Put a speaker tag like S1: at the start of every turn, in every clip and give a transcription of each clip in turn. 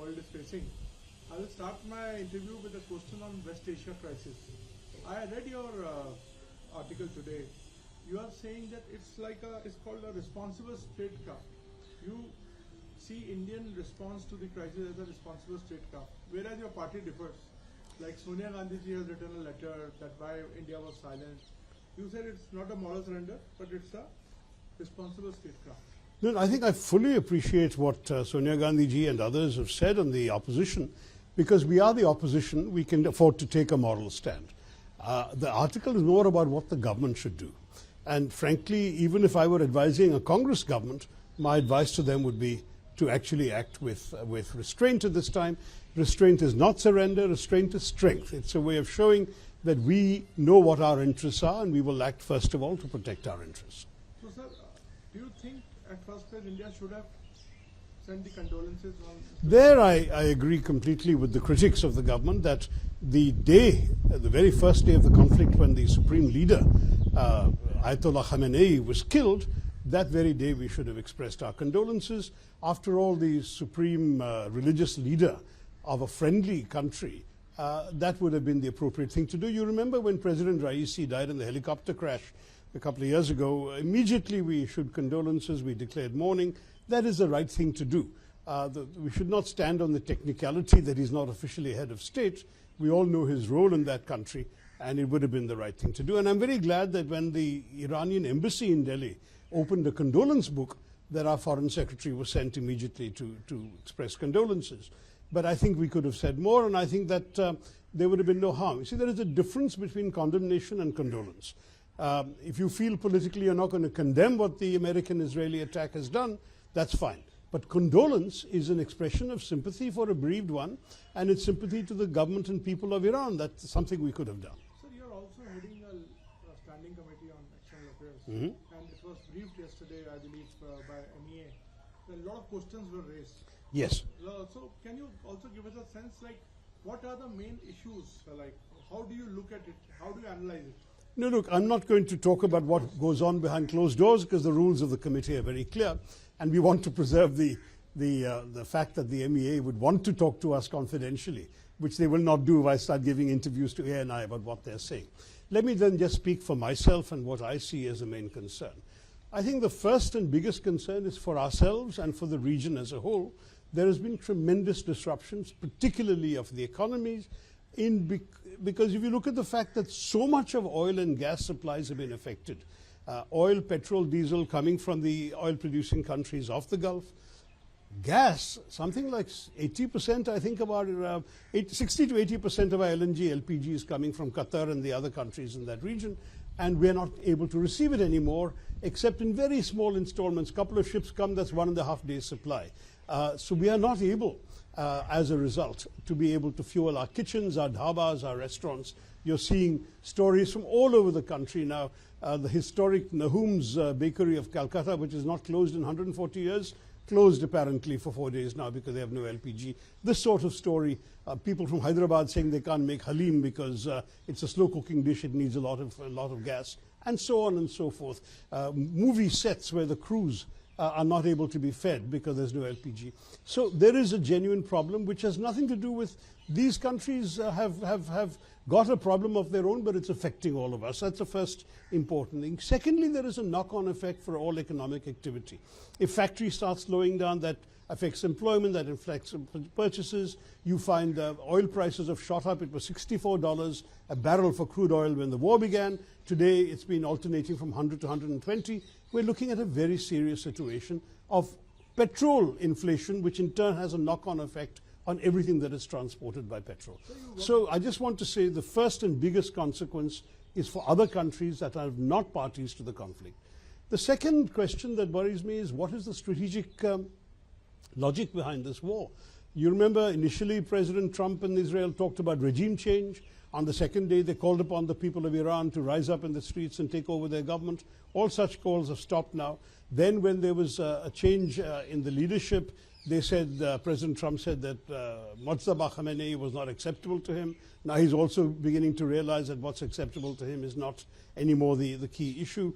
S1: world is facing. I will start my interview with a question on West Asia crisis. I read your article today. You are saying that it's called a responsible statecraft. You see Indian response to the crisis as a responsible statecraft, whereas your party differs. Like Sonia Gandhi ji has written a letter that why India was silent. You said it's not a moral surrender, but it's a responsible statecraft.
S2: No, I think I fully appreciate what Sonia Gandhi ji and others have said on the opposition. Because we are the opposition, we can afford to take a moral stand. The article is more about what the government should do. And frankly, even if I were advising a Congress government, my advice to them would be to actually act with restraint at this time. Restraint is not surrender, restraint is strength. It's a way of showing that we know what our interests are and we will act first of all to protect our interests.
S1: So sir, do you think at first place India should have sent the condolences on?
S2: There I agree completely with the critics of the government that the very first day of the conflict when the supreme leader, Ayatollah Khamenei, was killed, that very day we should have expressed our condolences. After all, the supreme religious leader of a friendly country, that would have been the appropriate thing to do. You remember when President Raisi died in the helicopter crash a couple of years ago, immediately we issued condolences, we declared mourning. That is the right thing to do. We should not stand on the technicality that he's not officially head of state. We all know his role in that country, and it would have been the right thing to do. And I'm very glad that when the Iranian embassy in Delhi opened a condolence book, that our foreign secretary was sent immediately to express condolences. But I think we could have said more, and I think that there would have been no harm. You see, there is a difference between condemnation and condolence. If you feel politically you're not going to condemn what the American-Israeli attack has done, that's fine. But condolence is an expression of sympathy for a bereaved one, and it's sympathy to the government and people of Iran. That's something we could have done.
S1: Sir, you're also heading a standing committee on external affairs, and it was briefed yesterday, I believe, by MEA. A lot of questions were raised.
S2: Yes.
S1: So can you also give us a sense, like, what are the main issues? Like, how do you look at it? How do you analyze it?
S2: No, look, I'm not going to talk about what goes on behind closed doors because the rules of the committee are very clear, and we want to preserve the fact that the MEA would want to talk to us confidentially, which they will not do if I start giving interviews to ANI about what they're saying. Let me then just speak for myself and what I see as a main concern. I think the first and biggest concern is for ourselves and for the region as a whole. There has been tremendous disruptions, particularly of the economies, because if you look at the fact that so much of oil and gas supplies have been affected, oil, petrol, diesel coming from the oil-producing countries of the Gulf, gas, something like 80%, I think about 60 to 80% of our LNG, LPG is coming from Qatar and the other countries in that region, and we're not able to receive it anymore, except in very small installments. A couple of ships come, that's 1.5 days supply. So we are not able, as a result, to be able to fuel our kitchens, our dhabas, our restaurants. You're seeing stories from all over the country now. The historic Nahum's bakery of Calcutta, which is not closed in 140 years, closed apparently for 4 days now because they have no LPG. This sort of story, people from Hyderabad saying they can't make halim because it's a slow cooking dish, it needs a lot of gas, and so on and so forth. Movie sets where the crews are not able to be fed because there's no LPG. So there is a genuine problem which has nothing to do with these countries have got a problem of their own, but it's affecting all of us. That's the first important thing. Secondly, there is a knock-on effect for all economic activity. If factories start slowing down, that affects employment, that affects purchases. You find oil prices have shot up. It was $64 a barrel for crude oil when the war began. Today, it's been alternating from 100 to 120. We're looking at a very serious situation of petrol inflation, which in turn has a knock-on effect on everything that is transported by petrol. So I just want to say the first and biggest consequence is for other countries that are not parties to the conflict. The second question that worries me is what is the strategic logic behind this war? You remember initially President Trump and Israel talked about regime change. On the second day, they called upon the people of Iran to rise up in the streets and take over their government. All such calls have stopped now. Then when there was a change in the leadership, they said, President Trump said that Mojtaba Khamenei was not acceptable to him. Now he's also beginning to realize that what's acceptable to him is not anymore the key issue.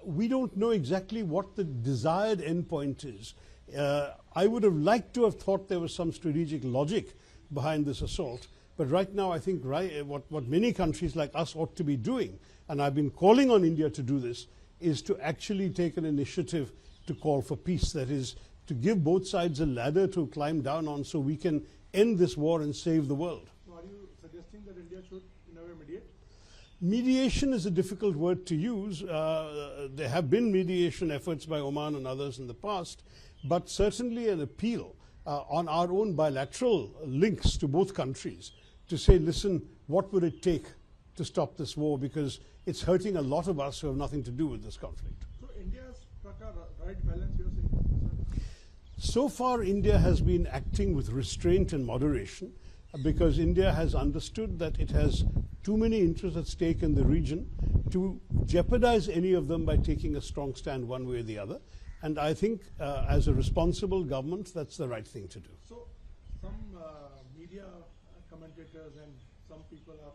S2: We don't know exactly what the desired endpoint is. I would have liked to have thought there was some strategic logic behind this assault. But right now, I think what many countries like us ought to be doing, and I've been calling on India to do this, is to actually take an initiative to call for peace. That is, to give both sides a ladder to climb down on so we can end this war and save the world.
S1: So are you suggesting that India should, in a way, mediate?
S2: Mediation is a difficult word to use. There have been mediation efforts by Oman and others in the past, but certainly an appeal on our own bilateral links to both countries to say, listen, what would it take to stop this war, because it's hurting a lot of us who have nothing to do with this conflict.
S1: So India has struck a right balance, you're saying?
S2: So far, India has been acting with restraint and moderation because India has understood that it has too many interests at stake in the region to jeopardize any of them by taking a strong stand one way or the other. And I think as a responsible government, that's the right thing to do.
S1: So some media commentators and some people are,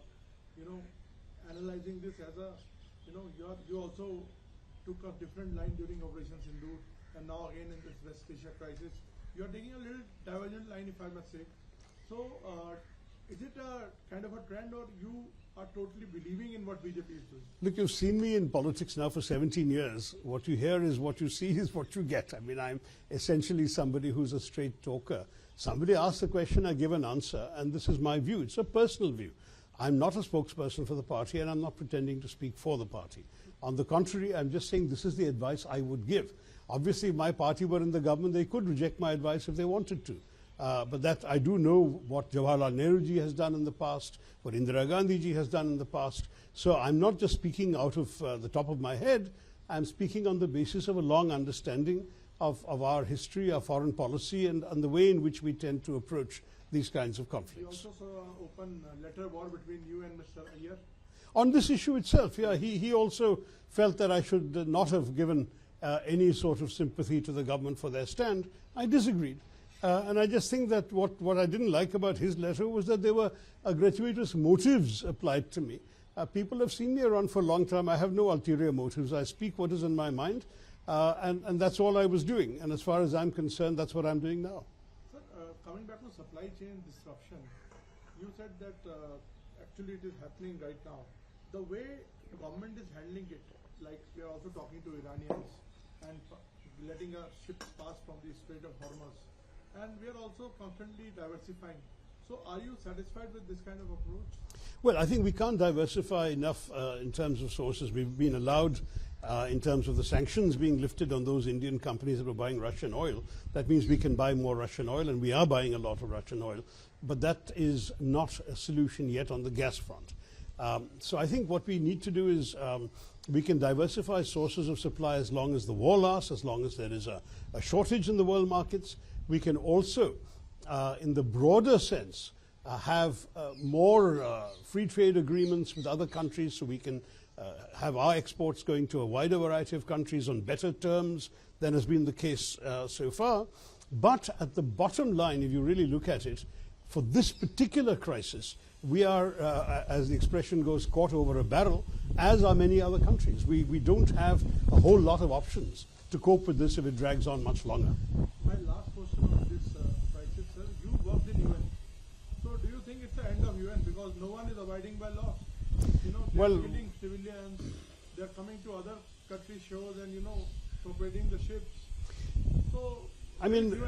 S1: analyzing this as a, you also took a different line during Operation Sindoor, and now again in this West Asia crisis, you are taking a little divergent line, if I must say. So is it a kind of a trend, or you are totally believing in what BJP is doing?
S2: Look, you've seen me in politics now for 17 years. What you hear is what you see is what you get. I mean, I'm essentially somebody who's a straight talker. Somebody asks a question, I give an answer, and this is my view. It's a personal view. I'm not a spokesperson for the party, and I'm not pretending to speak for the party. On the contrary, I'm just saying this is the advice I would give. Obviously, if my party were in the government, they could reject my advice if they wanted to. But that I do know what Jawaharlal Nehru ji has done in the past, what Indira Gandhi ji has done in the past. So I'm not just speaking out of the top of my head. I'm speaking on the basis of a long understanding of our history, our foreign policy, and the way in which we tend to approach these kinds of conflicts.
S1: You also saw an open letter war between you and Mr. Iyer?
S2: On this issue itself, yeah, he also felt that I should not have given any sort of sympathy to the government for their stand. I disagreed. And I just think that what I didn't like about his letter was that there were gratuitous motives applied to me. People have seen me around for a long time. I have no ulterior motives. I speak what is in my mind, and that's all I was doing. And as far as I'm concerned, that's what I'm doing now.
S1: Sir, coming back to supply chain disruption, you said that actually it is happening right now. The way the government is handling it, like we are also talking to Iranians and letting our ships pass from the Strait of Hormuz, and we are also constantly diversifying. So are you satisfied with this kind of approach?
S2: Well, I think we can't diversify enough in terms of sources. We've been allowed, in terms of the sanctions being lifted on those Indian companies that were buying Russian oil. That means we can buy more Russian oil, and we are buying a lot of Russian oil. But that is not a solution yet on the gas front. So I think what we need to do is we can diversify sources of supply as long as the war lasts, as long as there is a shortage in the world markets. We can also, in the broader sense, have more free trade agreements with other countries, so we can have our exports going to a wider variety of countries on better terms than has been the case so far. But at the bottom line, if you really look at it, for this particular crisis, we are, as the expression goes, caught over a barrel, as are many other countries. We don't have a whole lot of options to cope with this if it drags on much longer.
S1: My last question on this crisis, sir, you worked in UN. So do you think it's the end of UN because no one is abiding by law? They're killing civilians, they're coming to other countries' shores and, torpedoing the ships. So,
S2: I mean,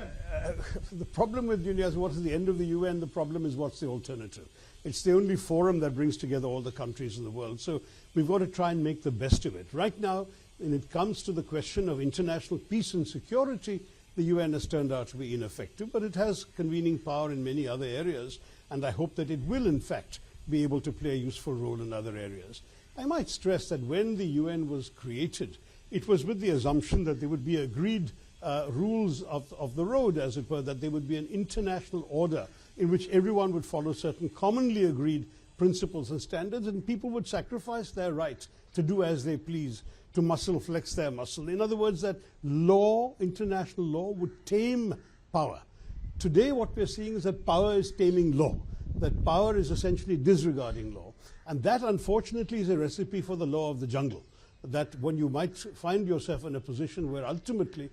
S2: the problem with UN is what is the end of the UN? The problem is what's the alternative? It's the only forum that brings together all the countries in the world. So we've got to try and make the best of it. Right now, when it comes to the question of international peace and security, the UN has turned out to be ineffective, but it has convening power in many other areas, and I hope that it will, in fact, be able to play a useful role in other areas. I might stress that when the UN was created, it was with the assumption that there would be agreed rules of the road, as it were, that there would be an international order in which everyone would follow certain commonly agreed principles and standards, and people would sacrifice their right to do as they please, to flex their muscle. In other words, that law, international law, would tame power. Today, what we're seeing is that power is taming law, that power is essentially disregarding law. And that, unfortunately, is a recipe for the law of the jungle, that when you might find yourself in a position where ultimately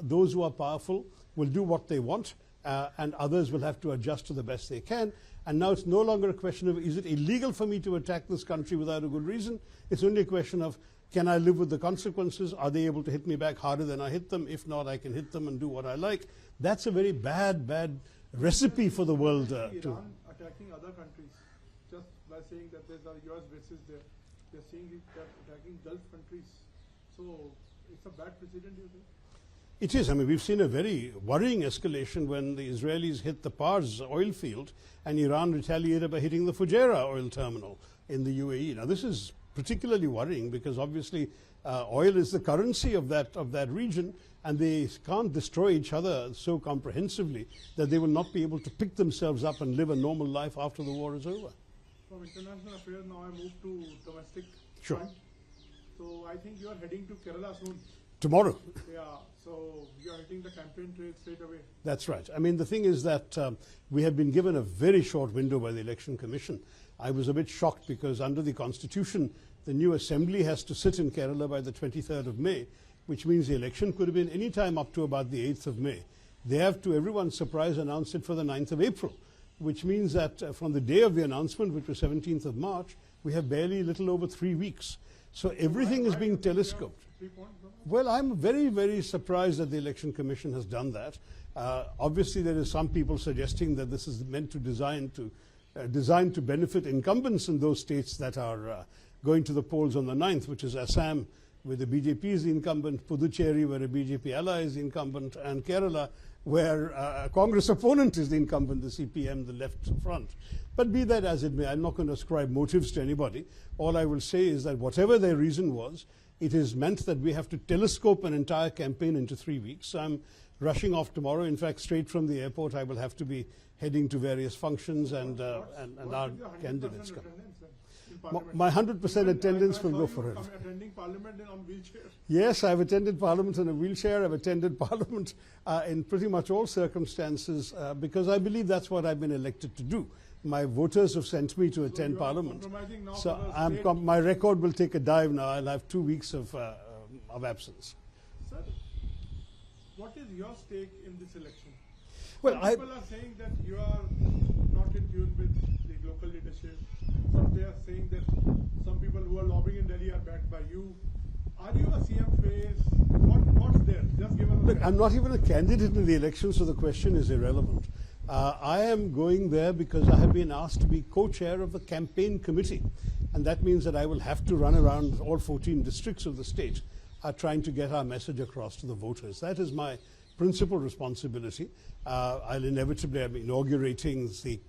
S2: those who are powerful will do what they want, and others will have to adjust to the best they can. And now it's no longer a question of, is it illegal for me to attack this country without a good reason? It's only a question of, can I live with the consequences? Are they able to hit me back harder than I hit them? If not, I can hit them and do what I like. That's a very bad recipe for the world.
S1: Iran attacking other countries just by saying that there's a US bases there. They're saying that attacking Gulf countries. So it's a bad precedent, do you think?
S2: It is. I mean, we've seen a very worrying escalation when the Israelis hit the Pars oil field and Iran retaliated by hitting the Fujairah oil terminal in the UAE. Now, this is particularly worrying because obviously oil is the currency of that region, and they can't destroy each other so comprehensively that they will not be able to pick themselves up and live a normal life after the war is over.
S1: From international affairs, now I move to domestic
S2: Sure.
S1: front. So I think you are heading to Kerala soon.
S2: Tomorrow.
S1: Yeah, so you are hitting the campaign trail straight away.
S2: That's right. I mean, the thing is that we have been given a very short window by the Election Commission. I was a bit shocked because under the Constitution, the new assembly has to sit in Kerala by the 23rd of May, which means the election could have been any time up to about the 8th of May. They have, to everyone's surprise, announced it for the 9th of April, which means that from the day of the announcement, which was 17th of March, we have barely a little over 3 weeks. So everything is being telescoped.
S1: 3 points?
S2: Well, I'm very, very surprised that the Election Commission has done that. Obviously, there is some people suggesting that this is meant to designed to benefit incumbents in those states that are going to the polls on the 9th, which is Assam, where the BJP is the incumbent, Puducherry, where a BJP ally is the incumbent, and Kerala, where a Congress opponent is the incumbent, the CPM, the left front. But be that as it may, I'm not going to ascribe motives to anybody. All I will say is that whatever their reason was, it is meant that we have to telescope an entire campaign into 3 weeks. I'm rushing off tomorrow. In fact, straight from the airport, I will have to be heading to various functions, and our candidates come. My 100% attendance will go forever.
S1: Attending Parliament on wheelchair.
S2: Yes, I've attended Parliament in a wheelchair. I've attended Parliament in pretty much all circumstances because I believe that's what I've been elected to do. My voters have sent me to attend Parliament. So my record will take a dive now. I'll have 2 weeks of absence.
S1: Sir, what is your stake in this election?
S2: Well,
S1: Some people are saying that you are not in tune with the local leadership. Some they are saying that some people who are lobbying in Delhi are backed by you. Are you a CM face? What's there? Just give us a
S2: Look, I'm not even a candidate in the election, so the question is irrelevant. I am going there because I have been asked to be co-chair of the campaign committee, and that means that I will have to run around all 14 districts of the state trying to get our message across to the voters. That is my principal responsibility. I'll inevitably be inaugurating the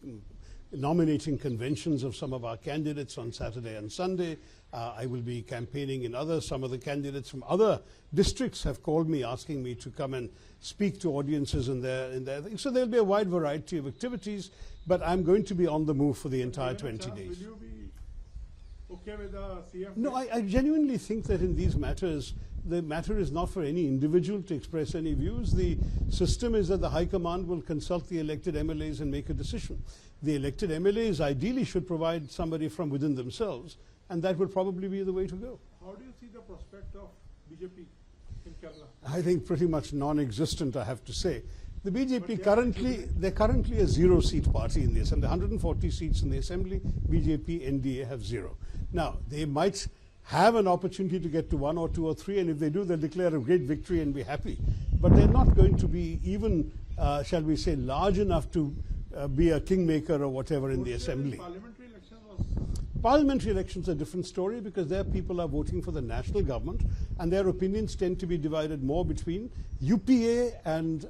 S2: nominating conventions of some of our candidates on Saturday and Sunday. I will be campaigning in others. Some of the candidates from other districts have called me asking me to come and speak to audiences in their thing. So there'll be a wide variety of activities, but I'm going to be on the move for the entire 20 days.
S1: Will you be okay with the CM?
S2: No, I genuinely think that in these matters, the matter is not for any individual to express any views. The system is that the High Command will consult the elected MLAs and make a decision. The elected MLAs ideally should provide somebody from within themselves, and that would probably be the way to go.
S1: How do you see the prospect of BJP in Kerala?
S2: I think pretty much non-existent, I have to say. The BJP they're currently a zero-seat party in the Assembly. 140 seats in the Assembly, BJP, NDA have 0. Now, they might have an opportunity to get to 1 or 2 or 3, and if they do, they'll declare a great victory and be happy. But they're not going to be even, shall we say, large enough to be a kingmaker or whatever in the Assembly.
S1: Parliamentary election
S2: Parliamentary elections are a different story because there people are voting for the national government, and their opinions tend to be divided more between UPA and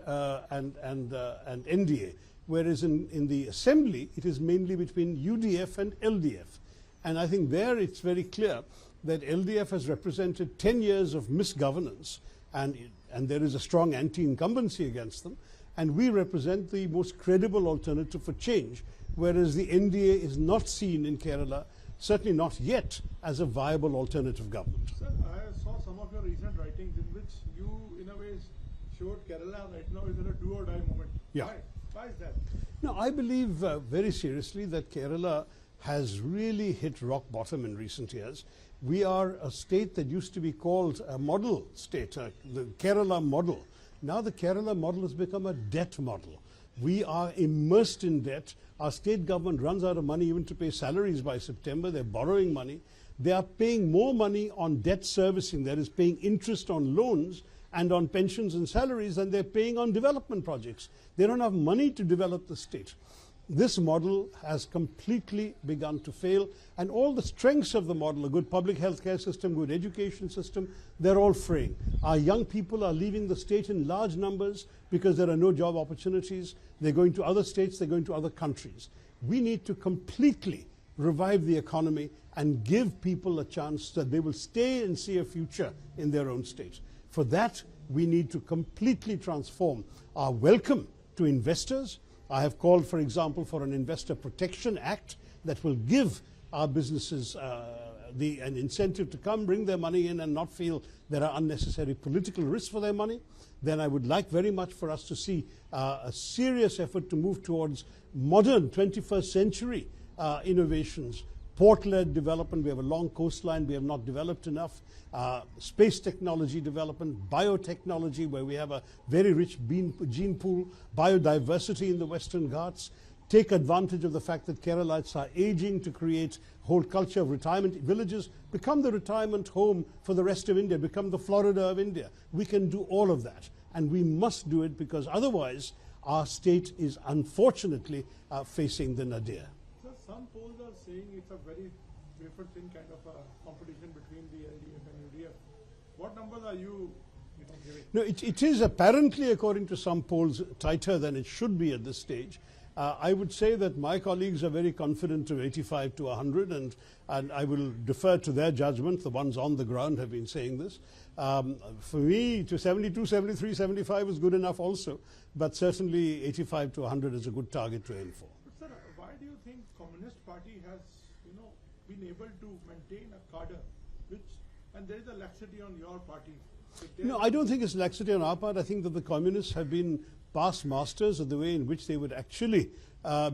S2: NDA, whereas in the Assembly it is mainly between UDF and LDF. And I think there it's very clear that LDF has represented 10 years of misgovernance, and there is a strong anti-incumbency against them, and we represent the most credible alternative for change, whereas the NDA is not seen in Kerala, certainly not yet, as a viable alternative government.
S1: Sir, I saw some of your recent writings in which you, in a way, showed Kerala right now is in a do-or-die moment.
S2: Yeah.
S1: Why is that?
S2: No, I believe very seriously that Kerala has really hit rock bottom in recent years. We are a state that used to be called a model state, the Kerala model, Now the Kerala model has become a debt model. We are immersed in debt. Our state government runs out of money even to pay salaries by September. They're borrowing money. They are paying more money on debt servicing, that is paying interest on loans and on pensions and salaries, than they're paying on development projects. They don't have money to develop the state. This model has completely begun to fail, and all the strengths of the model, a good public health care system, good education system, they're all fraying. Our young people are leaving the state in large numbers because there are no job opportunities. They're going to other states, they're going to other countries. We need to completely revive the economy and give people a chance that they will stay and see a future in their own state. For that, we need to completely transform our welcome to investors. I have called, for example, for an Investor Protection Act that will give our businesses an incentive to come, bring their money in and not feel there are unnecessary political risks for their money. Then I would like very much for us to see a serious effort to move towards modern 21st century innovations, port-led development. We have a long coastline, we have not developed enough. Space technology development, biotechnology, where we have a very rich gene pool, biodiversity in the Western Ghats. Take advantage of the fact that Keralites are aging to create a whole culture of retirement villages, become the retirement home for the rest of India, become the Florida of India. We can do all of that, and we must do it, because otherwise our state is unfortunately facing the nadir.
S1: So some polls are saying it's a very wafer thin kind of a competition between the LDF and UDF. What numbers are you giving?
S2: No, it is apparently, according to some polls, tighter than it should be at this stage. I would say that my colleagues are very confident of 85 to 100, and I will defer to their judgment. The ones on the ground have been saying this. For me, to 72, 73, 75 is good enough also, but certainly 85 to 100 is a good target to aim for.
S1: But sir, why do you think Communist Party has been able to maintain a cadre, and there is a laxity on your party?
S2: No, I don't think it's laxity on our part. I think that the communists have been past masters of the way in which they would actually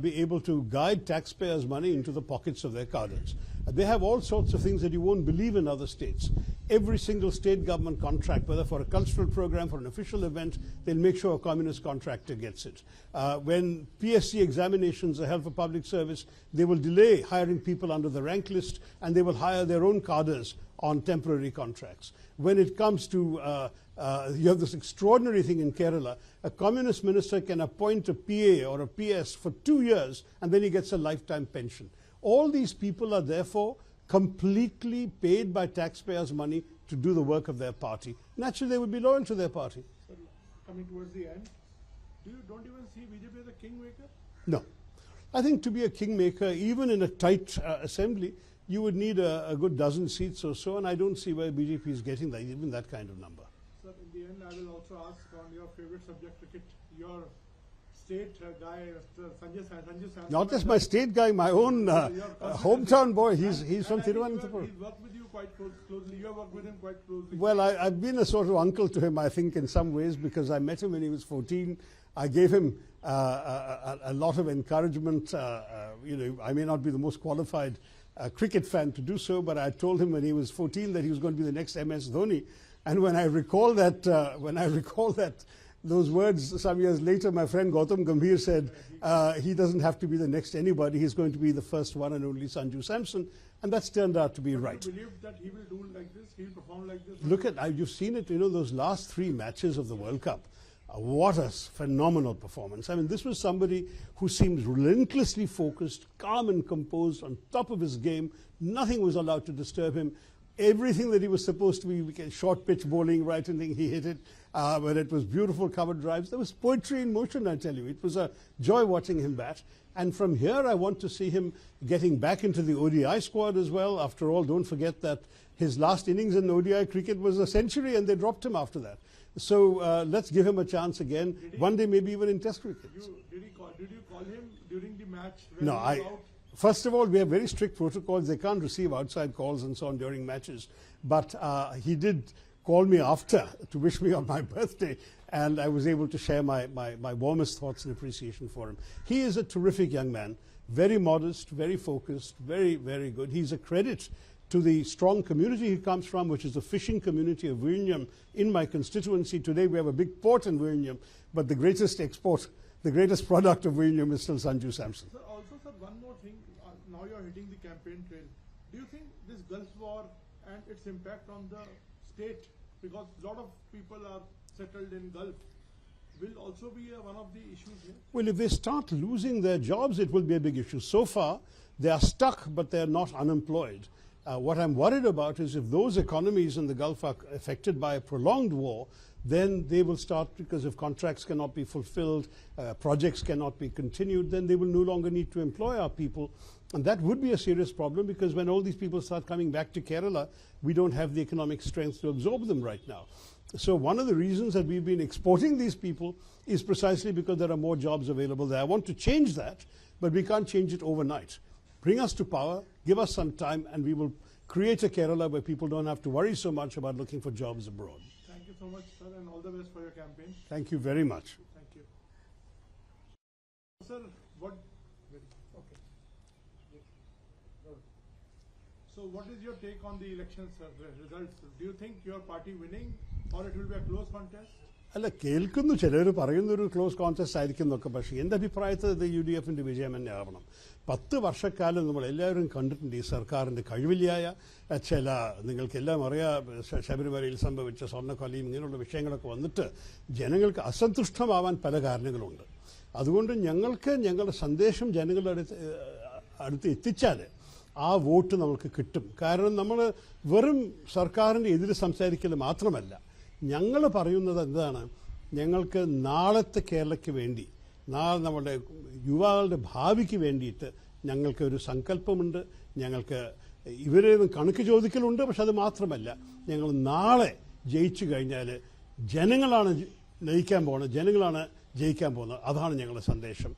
S2: be able to guide taxpayers' money into the pockets of their cadres. They have all sorts of things that you won't believe in other states. Every single state government contract, whether for a cultural program, for an official event, they'll make sure a communist contractor gets it. When PSC examinations are held for public service, they will delay hiring people under the rank list, and they will hire their own cadres on temporary contracts. When it comes to you have this extraordinary thing in Kerala. A communist minister can appoint a PA or a PS for 2 years, and then he gets a lifetime pension. All these people are therefore completely paid by taxpayers' money to do the work of their party. Naturally, they would be loyal to their party.
S1: Sir, coming towards the end, don't even see BJP as a kingmaker?
S2: No. I think to be a kingmaker, even in a tight assembly, you would need a good dozen seats or so, and I don't see where BJP is getting that, even that kind of number.
S1: Sir, in the end, I will also ask on your favorite subject, cricket. Your state guy, Sanjay Samson.
S2: Not just my state guy, my own hometown boy. He's from Thiruvananthapuram.
S1: He's worked with you quite closely. You have worked with him quite closely.
S2: Well, I've been a sort of uncle to him, I think, in some ways, because I met him when he was 14. I gave him a lot of encouragement. I may not be the most qualified cricket fan to do so, but I told him when he was 14 that he was going to be the next MS Dhoni. And when I recall that, those words some years later, my friend Gautam Gambhir said, he doesn't have to be the next anybody, he's going to be the first one and only Sanju Samson, and that's turned out to be right.
S1: You believe that he will do like this, he'll perform like this?
S2: Look at, you've seen it, those last 3 matches of the World Cup. What a phenomenal performance. I mean, this was somebody who seemed relentlessly focused, calm and composed, on top of his game. Nothing was allowed to disturb him. Everything that he was supposed to be, short pitch bowling, right, and he hit it. But it was beautiful cover drives. There was poetry in motion, I tell you. It was a joy watching him bat. And from here, I want to see him getting back into the ODI squad as well. After all, don't forget that his last innings in ODI cricket was a century, and they dropped him after that. So let's give him a chance again. One day, maybe even in Test cricket.
S1: Did you call him during the match?
S2: No, first of all, we have very strict protocols. They can't receive outside calls and so on during matches. But he did call me after to wish me on my birthday, and I was able to share my warmest thoughts and appreciation for him. He is a terrific young man, very modest, very focused, very, very good. He's a credit to the strong community he comes from, which is the fishing community of Viljam in my constituency. Today we have a big port in Viljam, but the greatest product of Viljam is still Sanju Samson.
S1: Sir, also, sir, one more thing. Now you are hitting the campaign trail. Do you think this Gulf War and its impact on the state, because a lot of people are settled in Gulf, will also be one of the issues here?
S2: Well, if they start losing their jobs, it will be a big issue. So far, they are stuck, but they are not unemployed. What I'm worried about is if those economies in the Gulf are affected by a prolonged war, then they will start, because if contracts cannot be fulfilled, projects cannot be continued, then they will no longer need to employ our people. And that would be a serious problem, because when all these people start coming back to Kerala, we don't have the economic strength to absorb them right now. So one of the reasons that we've been exporting these people is precisely because there are more jobs available there. I want to change that, but we can't change it overnight. Bring us to power, give us some time, and we will create a Kerala where people don't have to worry so much about looking for jobs abroad.
S1: Thank you so much, sir, and all the best for your campaign.
S2: Thank you very much.
S1: Thank you. Sir, So what is your take on the elections results? Do you think your party winning, or it will be a close contest?
S2: അല്ല, കേൾക്കുന്നു ചിലർ പറയുന്നൊരു close contest ആയിരിക്കും എന്നൊക്കെ. പക്ഷേ എൻ്റെ അഭിപ്രായത്തിൽ ഇത് UDFിൻ്റെ വിജയം തന്നെ ആവണം. 10 വർഷക്കാലം നമ്മളെല്ലാവരും കണ്ടിട്ടുണ്ട് ഈ സർക്കാരിൻ്റെ കഴിവില്ലായ ചില, നിങ്ങൾക്കെല്ലാം അറിയാം, ശബരിമലയിൽ സംഭവിച്ച സ്വർണ്ണക്കൊലയും ഇങ്ങനെയുള്ള വിഷയങ്ങളൊക്കെ വന്നിട്ട് ജനങ്ങൾക്ക് അസന്തുഷ്ടമാവാൻ പല കാരണങ്ങളുണ്ട്. അതുകൊണ്ട് ഞങ്ങൾക്ക് ഞങ്ങളുടെ സന്ദേശം ജനങ്ങളുടെ അടുത്ത് എത്തിച്ചാൽ ആ വോട്ട് നമുക്ക് കിട്ടും. കാരണം നമ്മൾ വെറും സർക്കാരിൻ്റെ എതിര് സംസാരിക്കൽ മാത്രമല്ല, ഞങ്ങൾ പറയുന്നത് എന്താണ്, ഞങ്ങൾക്ക് നാളത്തെ കേരളയ്ക്ക് വേണ്ടി, നാളെ നമ്മുടെ യുവാക്കളുടെ ഭാവിക്ക് വേണ്ടിയിട്ട് ഞങ്ങൾക്ക് ഒരു സങ്കല്പമുണ്ട്. ഞങ്ങൾക്ക് ഇവരേതും കണക്ക് ചോദിക്കലുണ്ട്. പക്ഷെ അത് മാത്രമല്ല, ഞങ്ങൾ നാളെ ജയിച്ചു കഴിഞ്ഞാൽ ജനങ്ങളാണ് നയിക്കാൻ പോകുന്നത്, ജനങ്ങളാണ് ജയിക്കാൻ പോകുന്നത്. അതാണ് ഞങ്ങളുടെ സന്ദേശം.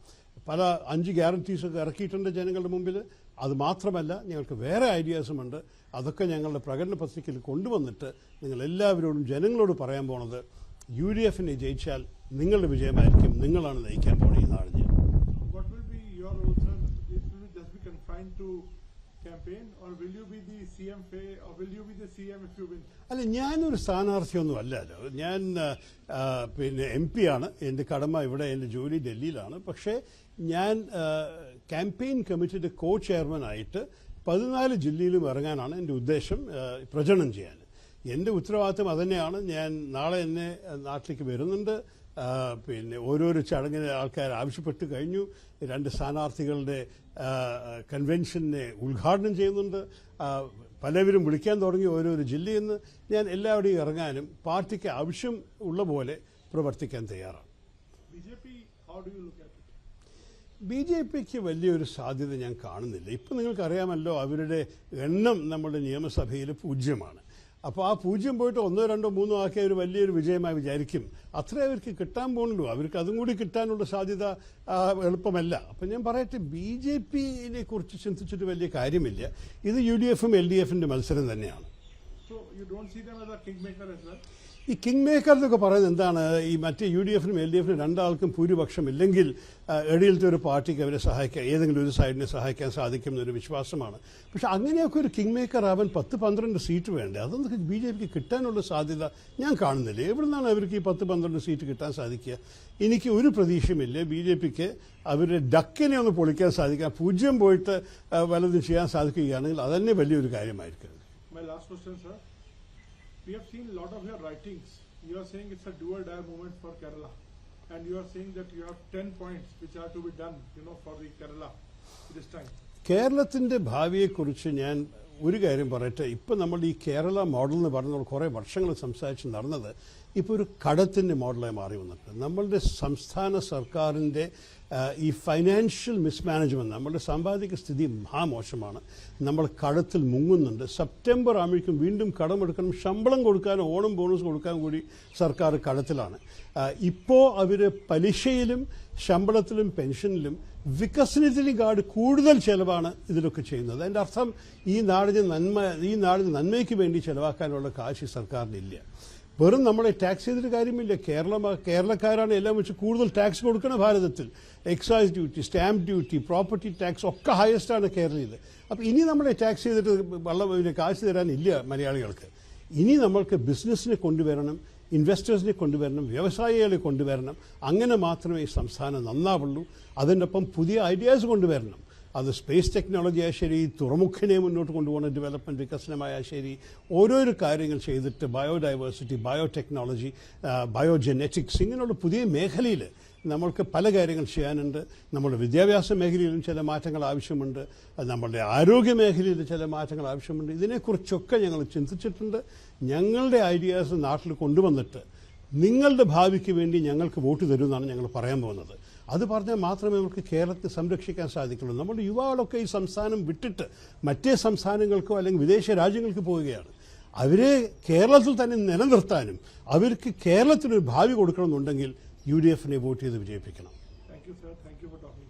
S2: പല 5 ഗ്യാരണ്ടീസൊക്കെ ഇറക്കിയിട്ടുണ്ട് ജനങ്ങളുടെ മുമ്പിൽ. അത് മാത്രമല്ല, ഞങ്ങൾക്ക് വേറെ ഐഡിയാസുമുണ്ട്. അതൊക്കെ ഞങ്ങളുടെ പ്രകടന പത്രികയിൽ കൊണ്ടുവന്നിട്ട് നിങ്ങളെല്ലാവരോടും ജനങ്ങളോട് പറയാൻ പോണത്, UDFിനെ ജയിച്ചാൽ നിങ്ങളുടെ വിജയമായിരിക്കും, നിങ്ങളാണ് നയിക്കാൻ പോകുന്നത് ഈ നാടിന്. അല്ല, ഞാനൊരു സ്ഥാനാർത്ഥിയൊന്നും അല്ലല്ലോ. ഞാൻ പിന്നെ MP ആണ്. എൻ്റെ കടമ ഇവിടെ, എൻ്റെ ജോലി ഡൽഹിയിലാണ്. പക്ഷേ ഞാൻ ക്യാമ്പയിൻ കമ്മിറ്റിയുടെ ചെയർമാനായിട്ട് 14 ജില്ലയിലും ഇറങ്ങാനാണ് എൻ്റെ ഉദ്ദേശം, പ്രചരണം ചെയ്യാൻ. എൻ്റെ ഉത്തരവാദിത്തം അതുതന്നെയാണ്. ഞാൻ നാളെ എന്നെ നാട്ടിലേക്ക് വരുന്നുണ്ട്. പിന്നെ ഓരോരോ ചടങ്ങിന് ആൾക്കാർ ആവശ്യപ്പെട്ട് കഴിഞ്ഞു. 2 സ്ഥാനാർത്ഥികളുടെ കൺവെൻഷനെ ഉദ്ഘാടനം ചെയ്യുന്നുണ്ട്. പലവരും വിളിക്കാൻ തുടങ്ങി ഓരോരോ ജില്ലയിൽ നിന്ന്. ഞാൻ എല്ലാവരുടെയും ഇറങ്ങാനും പാർട്ടിക്ക് ആവശ്യം ഉള്ള പോലെ പ്രവർത്തിക്കാൻ തയ്യാറാണ്. BJPക്ക് വലിയൊരു സാധ്യത ഞാൻ കാണുന്നില്ല. ഇപ്പം നിങ്ങൾക്കറിയാമല്ലോ, അവരുടെ എണ്ണം നമ്മുടെ നിയമസഭയിൽ 0. അപ്പോൾ ആ 0 പോയിട്ട് 1, 2, 3 ആക്കിയ ഒരു വലിയൊരു വിജയമായി വിചാരിക്കും. അത്രേ അവർക്ക് കിട്ടാൻ പോകുന്നുള്ളൂ. അവർക്ക് അതും കൂടി കിട്ടാനുള്ള സാധ്യത എളുപ്പമല്ല. അപ്പം ഞാൻ പറയട്ടെ, BJPയെ കുറിച്ച് ചിന്തിച്ചിട്ട് വലിയ കാര്യമില്ല. ഇത് UDFും LDFിൻ്റെ മത്സരം തന്നെയാണ്. ഈ കിങ് മേക്കർ എന്നൊക്കെ പറയുന്നത് എന്താണ്? ഈ മറ്റേ UDFിനും LDFിനും 2 ആൾക്കും ഭൂരിപക്ഷം ഇല്ലെങ്കിൽ ഇടയിലത്തെ ഒരു പാർട്ടിക്ക് അവരെ സഹായിക്കാൻ, ഏതെങ്കിലും ഒരു സൈഡിനെ സഹായിക്കാൻ സാധിക്കും എന്നൊരു വിശ്വാസമാണ്. പക്ഷെ അങ്ങനെയൊക്കെ ഒരു കിങ് മേക്കർ ആവാൻ 10-12 സീറ്റ് വേണ്ടേ? അതൊന്നും BJPക്ക് കിട്ടാനുള്ള സാധ്യത ഞാൻ കാണുന്നില്ല. എവിടെ നിന്നാണ് അവർക്ക് ഈ 10-12 സീറ്റ് കിട്ടാൻ സാധിക്കുക? എനിക്ക് ഒരു പ്രതീക്ഷയുമില്ല BJPക്ക് അവരുടെ ഡക്കിനെ ഒന്ന് പൊളിക്കാൻ സാധിക്കാം. 0 പോയിട്ട് വല്ലതും ചെയ്യാൻ സാധിക്കുകയാണെങ്കിൽ അതന്നെ വലിയൊരു കാര്യമായിരിക്കും.
S1: We have seen a lot of your writings. You are saying it's a do-or-die movement for Kerala, and you are saying that you have 10 points which are to be done, for the Kerala this time.
S2: കേരളത്തിൻ്റെ ഭാവിയെക്കുറിച്ച് ഞാൻ ഒരു കാര്യം പറയട്ടെ. ഇപ്പം നമ്മൾ ഈ Kerala model എന്ന് പറഞ്ഞ കുറേ വർഷങ്ങൾ സംസാരിച്ച് നടന്നത് ഇപ്പോൾ ഒരു കടത്തിൻ്റെ മോഡലായി മാറി വന്നിട്ടുണ്ട്. നമ്മളുടെ സംസ്ഥാന സർക്കാരിൻ്റെ ഈ ഫൈനാൻഷ്യൽ മിസ്മാനേജ്മെൻറ്റ്, നമ്മളുടെ സാമ്പത്തിക സ്ഥിതി മഹാമോശമാണ്. നമ്മൾ കടത്തിൽ മുങ്ങുന്നുണ്ട്. സെപ്റ്റംബർ ആകുമ്പോഴേക്കും വീണ്ടും കടമെടുക്കണം. ശമ്പളം കൊടുക്കാനും ഓണം ബോണസ് കൊടുക്കാൻ കൂടി സർക്കാർ കടത്തിലാണ്. ഇപ്പോൾ അവർ പലിശയിലും ശമ്പളത്തിലും പെൻഷനിലും വികസനത്തിലും കൂടുതൽ ചെലവാണ് ഇതിലൊക്കെ ചെയ്യുന്നത്. അതിൻ്റെ അർത്ഥം ഈ നാടിന് നന്മയ്ക്ക് വേണ്ടി ചെലവാക്കാനുള്ള കാശ് സർക്കാരിനില്ല. വെറും നമ്മളെ ടാക്സ് ചെയ്തിട്ട് കാര്യമില്ല. കേരളക്കാരാണ് എല്ലാം വെച്ച് കൂടുതൽ ടാക്സ് കൊടുക്കണം ഭാരതത്തിൽ. Excise duty, stamp duty, property tax ഒക്കെ ഹയസ്റ്റാണ് കേരളയിൽ. അപ്പോൾ ഇനി നമ്മളെ ടാക്സ് ചെയ്തിട്ട് കാശ് തരാനില്ല മലയാളികൾക്ക്. ഇനി നമ്മൾക്ക് ബിസിനസ്സിനെ കൊണ്ടുവരണം, ഇൻവെസ്റ്റേഴ്സിനെ കൊണ്ടുവരണം, വ്യവസായികളെ കൊണ്ടുവരണം. അങ്ങനെ മാത്രമേ ഈ സംസ്ഥാനം നന്നാവുള്ളൂ. അതിനൊപ്പം പുതിയ ഐഡിയാസ് കൊണ്ടുവരണം. അത് സ്പേസ് ടെക്നോളജി ആയ ശരി, തുറമുഖനെ മുന്നോട്ട് കൊണ്ടുപോകുന്ന ഡെവലപ്മെൻറ്റ് വികസനമായ ശരി, ഓരോരോ കാര്യങ്ങൾ ചെയ്തിട്ട് ബയോഡൈവേഴ്സിറ്റി, ബയോടെക്നോളജി, ബയോജെനറ്റിക്സ്, ഇങ്ങനെയുള്ള പുതിയ മേഖലയിൽ നമ്മൾക്ക് പല കാര്യങ്ങൾ ചെയ്യാനുണ്ട്. നമ്മുടെ വിദ്യാഭ്യാസ മേഖലയിലും ചില മാറ്റങ്ങൾ ആവശ്യമുണ്ട്. നമ്മളുടെ ആരോഗ്യ മേഖലയിൽ ചില മാറ്റങ്ങൾ ആവശ്യമുണ്ട്. ഇതിനെക്കുറിച്ചൊക്കെ ഞങ്ങൾ ചിന്തിച്ചിട്ടുണ്ട്. ഞങ്ങളുടെ ഐഡിയാസ് നാട്ടിൽ കൊണ്ടുവന്നിട്ട് നിങ്ങളുടെ ഭാവിക്ക് വേണ്ടി ഞങ്ങൾക്ക് വോട്ട് തരുമെന്നാണ് ഞങ്ങൾ പറയാൻ പോകുന്നത്. അത് പറഞ്ഞാൽ മാത്രമേ നമുക്ക് കേരളത്തെ സംരക്ഷിക്കാൻ സാധിക്കുള്ളൂ. നമ്മുടെ യുവാക്കളൊക്കെ ഈ സംസ്ഥാനം വിട്ടിട്ട് മറ്റേ സംസ്ഥാനങ്ങൾക്കോ അല്ലെങ്കിൽ വിദേശ രാജ്യങ്ങൾക്ക് പോവുകയാണ്. അവരെ കേരളത്തിൽ തന്നെ നിലനിർത്താനും അവർക്ക് കേരളത്തിനൊരു ഭാവി കൊടുക്കണമെന്നുണ്ടെങ്കിൽ UDF വോട്ട് ചെയ്ത് വിജയിപ്പിക്കണം.
S1: Thank you, sir. Thank you for talking.